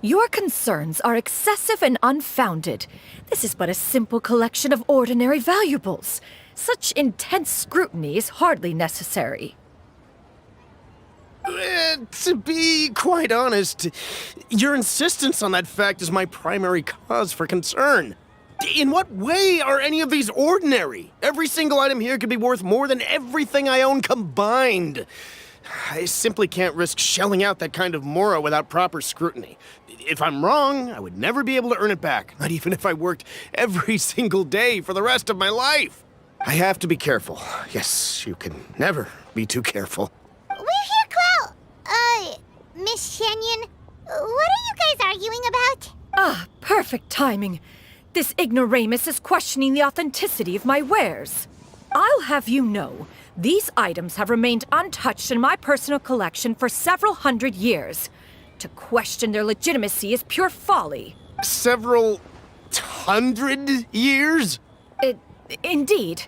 Your concerns are excessive and unfounded. This is but a simple collection of ordinary valuables. Such intense scrutiny is hardly necessary. To be quite honest, your insistence on that fact is my primary cause for concern. In what way are any of these ordinary? Every single item here could be worth more than everything I own combined. I simply can't risk shelling out that kind of mora without proper scrutiny. If I'm wrong, I would never be able to earn it back, not even if I worked every single day for the rest of my life. I have to be careful. Yes, you can never be too careful. We're here, Clow. Miss Xianyun, what are you guys arguing about? Ah, perfect timing. This ignoramus is questioning the authenticity of my wares. I'll have you know, these items have remained untouched in my personal collection for several hundred years. To question their legitimacy is pure folly. Several hundred years? Indeed.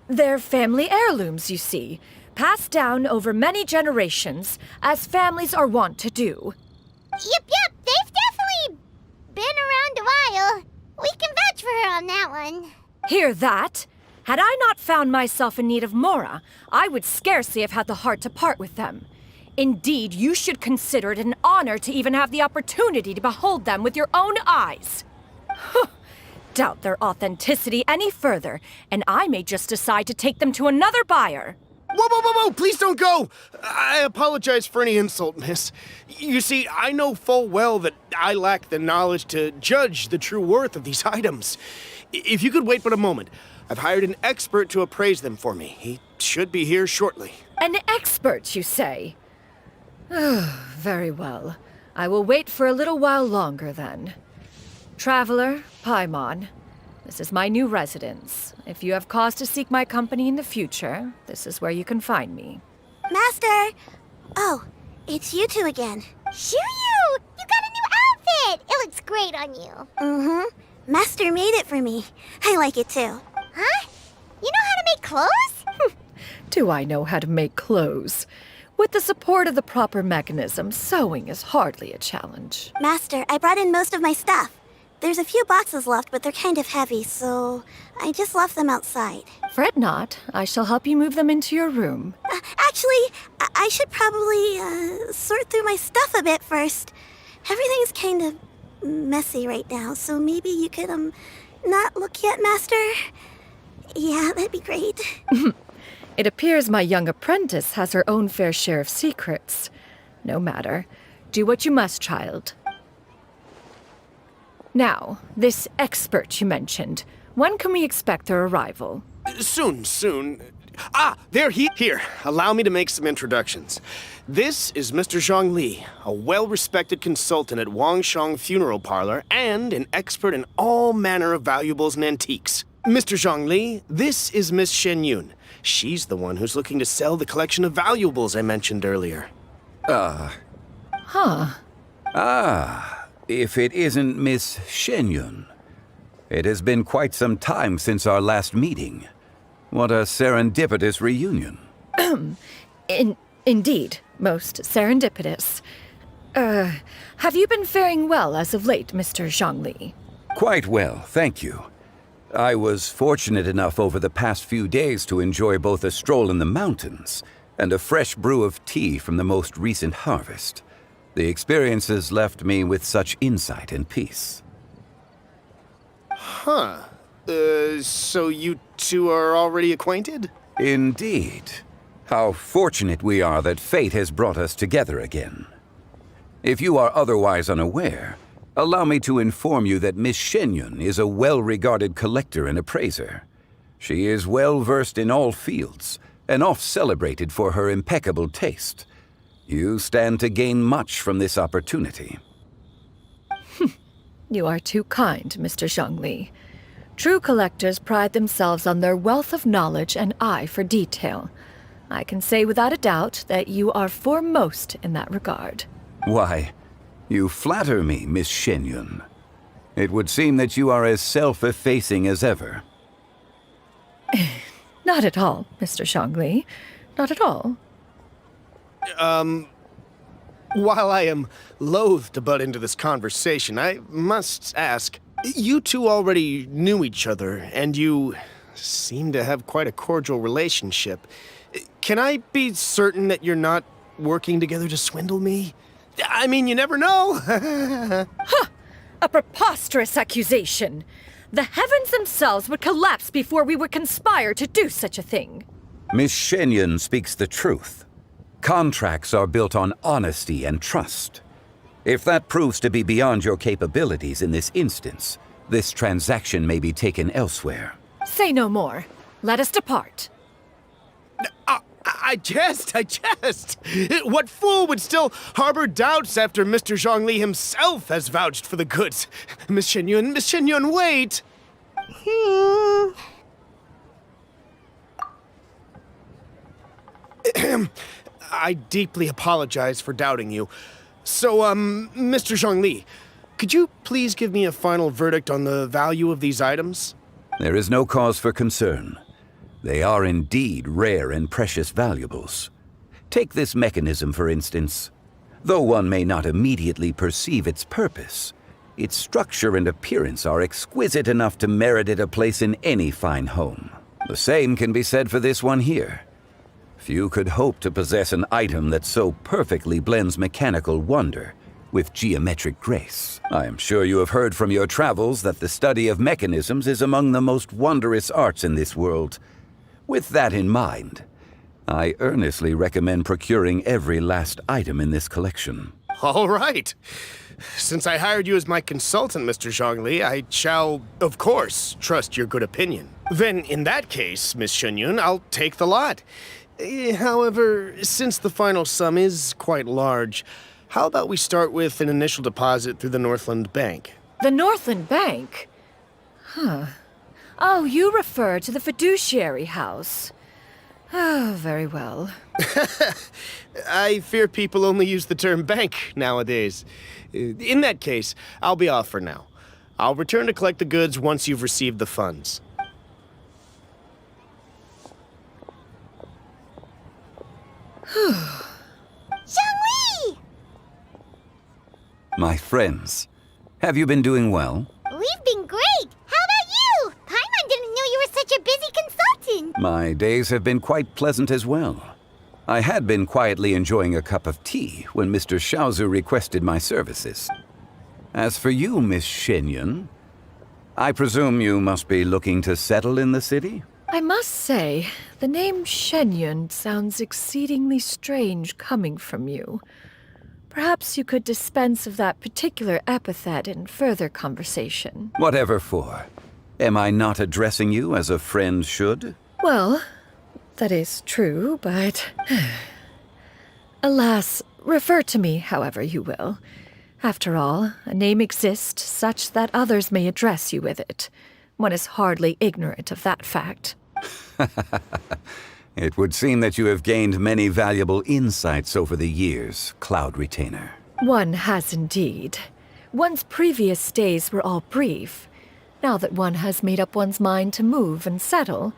They're family heirlooms, you see, passed down over many generations, as families are wont to do. Yep, they've definitely been around a while. We can vouch for her on that one. Hear that? Had I not found myself in need of mora, I would scarcely have had the heart to part with them. Indeed, you should consider it an honor to even have the opportunity to behold them with your own eyes. Doubt their authenticity any further, and I may just decide to take them to another buyer. Whoa, please don't go! I apologize for any insult, miss. You see, I know full well that I lack the knowledge to judge the true worth of these items. If you could wait but a moment, I've hired an expert to appraise them for me. He should be here shortly. An expert, you say? Very well. I will wait for a little while longer, then. Traveler, Paimon, this is my new residence. If you have cause to seek my company in the future, this is where you can find me. Master! Oh, it's you two again. Xianyun! You got a new outfit! It looks great on you. Mm-hmm. Master made it for me. I like it too. Huh? You know how to make clothes? Do I know how to make clothes? With the support of the proper mechanism, sewing is hardly a challenge. Master, I brought in most of my stuff. There's a few boxes left, but they're kind of heavy, so I just left them outside. Fret not. I shall help you move them into your room. Actually, I should probably sort through my stuff a bit first. Everything's kind of messy right now, so maybe you could, not look yet, Master? Yeah, that'd be great. It appears my young apprentice has her own fair share of secrets. No matter. Do what you must, child. Now, this expert you mentioned, when can we expect their arrival? Soon. Ah, they're here. Allow me to make some introductions. This is Mr. Zhang Li, a well-respected consultant at Wangshang Funeral Parlor and an expert in all manner of valuables and antiques. Mr. Zhang Li, this is Miss Xianyun. She's the one who's looking to sell the collection of valuables I mentioned earlier. If it isn't Miss Shenyun. It has been quite some time since our last meeting. What a serendipitous reunion. Indeed, most serendipitous. Have you been faring well as of late, Mr. Zhang Li? Quite well, thank you. I was fortunate enough over the past few days to enjoy both a stroll in the mountains and a fresh brew of tea from the most recent harvest. The experiences left me with such insight and peace. Huh. So you two are already acquainted? Indeed. How fortunate we are that fate has brought us together again. If you are otherwise unaware, allow me to inform you that Miss Shenyun is a well-regarded collector and appraiser. She is well-versed in all fields, and oft-celebrated for her impeccable taste. You stand to gain much from this opportunity. You are too kind, Mr. Zhang Li. True collectors pride themselves on their wealth of knowledge and eye for detail. I can say without a doubt that you are foremost in that regard. Why, you flatter me, Miss Shenyun. It would seem that you are as self-effacing as ever. Not at all, Mr. Zhang Li. Not at all. While I am loath to butt into this conversation, I must ask, you two already knew each other, and you seem to have quite a cordial relationship. Can I be certain that you're not working together to swindle me? I mean, you never know. A preposterous accusation. The heavens themselves would collapse before we would conspire to do such a thing. Miss Xianyun speaks the truth. Contracts are built on honesty and trust. If that proves to be beyond your capabilities in this instance, this transaction may be taken elsewhere. Say no more. Let us depart. I jest. What fool would still harbor doubts after Mr. Zhongli himself has vouched for the goods? Miss Xianyun, wait! I deeply apologize for doubting you. So, Mr. Zhongli, could you please give me a final verdict on the value of these items? There is no cause for concern. They are indeed rare and precious valuables. Take this mechanism, for instance. Though one may not immediately perceive its purpose, its structure and appearance are exquisite enough to merit it a place in any fine home. The same can be said for this one here. Few could hope to possess an item that so perfectly blends mechanical wonder with geometric grace. I am sure you have heard from your travels that the study of mechanisms is among the most wondrous arts in this world. With that in mind, I earnestly recommend procuring every last item in this collection. All right. Since I hired you as my consultant, Mr. Zhongli, I shall, of course, trust your good opinion. Then, in that case, Miss Xianyun, I'll take the lot. However, since the final sum is quite large, how about we start with an initial deposit through the Northland Bank? The Northland Bank? Huh. Oh, you refer to the fiduciary house. Oh, very well. I fear people only use the term bank nowadays. In that case, I'll be off for now. I'll return to collect the goods once you've received the funds. Xiangling! My friends, have you been doing well? We've been great! How about you? Paimon didn't know you were such a busy consultant! My days have been quite pleasant as well. I had been quietly enjoying a cup of tea when Mr. Xiaozu requested my services. As for you, Miss Xianyun, I presume you must be looking to settle in the city? I must say, the name Shenyun sounds exceedingly strange coming from you. Perhaps you could dispense of that particular epithet in further conversation. Whatever for. Am I not addressing you as a friend should? Well, that is true, but... Alas, refer to me however you will. After all, a name exists such that others may address you with it. One is hardly ignorant of that fact. It would seem that you have gained many valuable insights over the years, Cloud Retainer. One has indeed. One's previous days were all brief. Now that one has made up one's mind to move and settle,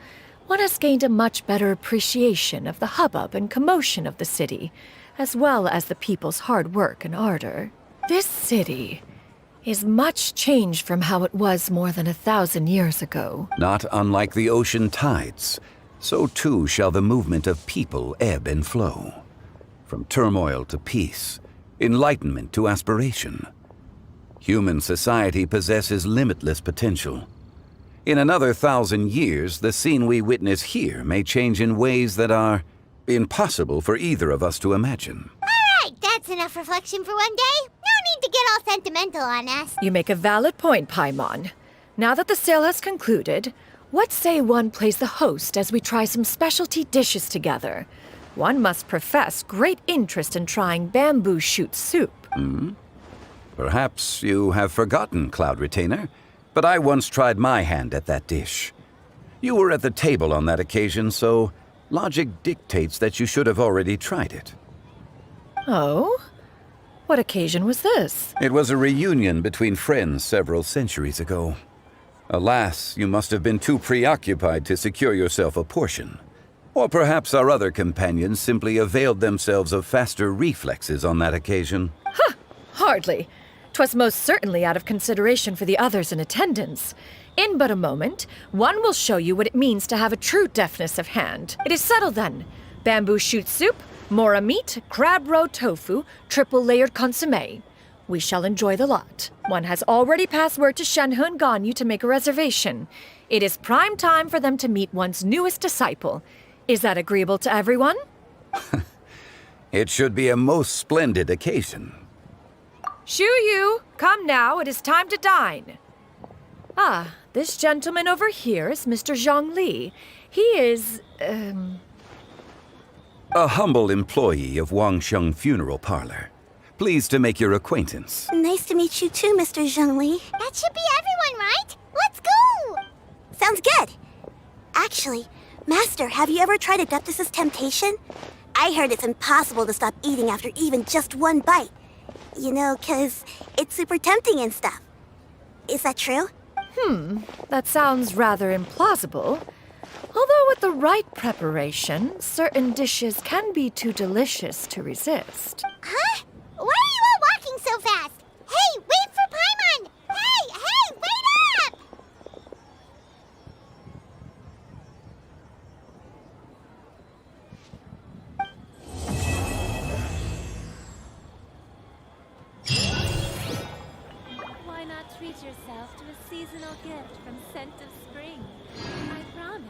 one has gained a much better appreciation of the hubbub and commotion of the city, as well as the people's hard work and ardor. This city is much changed from how it was more than 1,000 years ago. Not unlike the ocean tides, so too shall the movement of people ebb and flow. From turmoil to peace, enlightenment to aspiration. Human society possesses limitless potential. In another 1,000 years, the scene we witness here may change in ways that are impossible for either of us to imagine. All right, that's enough reflection for one day. No need to get all sentimental on us. You make a valid point, Paimon. Now that the sale has concluded, what say one plays the host as we try some specialty dishes together? One must profess great interest in trying bamboo shoot soup. Perhaps you have forgotten, Cloud Retainer, but I once tried my hand at that dish. You were at the table on that occasion, so logic dictates that you should have already tried it. Oh? What occasion was this? It was a reunion between friends several centuries ago. Alas, you must have been too preoccupied to secure yourself a portion. Or perhaps our other companions simply availed themselves of faster reflexes on that occasion. Hardly. 'Twas most certainly out of consideration for the others in attendance. In but a moment, one will show you what it means to have a true deftness of hand. It is settled then. Bamboo shoot soup, mora meat, crab roe tofu, triple-layered consommé. We shall enjoy the lot. One has already passed word to Shenhe and Ganyu to make a reservation. It is prime time for them to meet one's newest disciple. Is that agreeable to everyone? It should be a most splendid occasion. Xiu, come now, it is time to dine. Ah, this gentleman over here is Mr. Zhongli. He is, A humble employee of Wangsheng Funeral Parlor. Pleased to make your acquaintance. Nice to meet you too, Mr. Zhongli. That should be everyone, right? Let's go! Sounds good. Actually, Master, have you ever tried Adeptus' temptation? I heard it's impossible to stop eating after even just one bite. You know, 'cause it's super tempting and stuff. Is that true? That sounds rather implausible. Although with the right preparation, certain dishes can be too delicious to resist. Huh? Why are you all walking so fast? Hey, wait for Paimon! Hey, wait up! Why not treat yourself to a seasonal gift from Scent of Spring? I promise.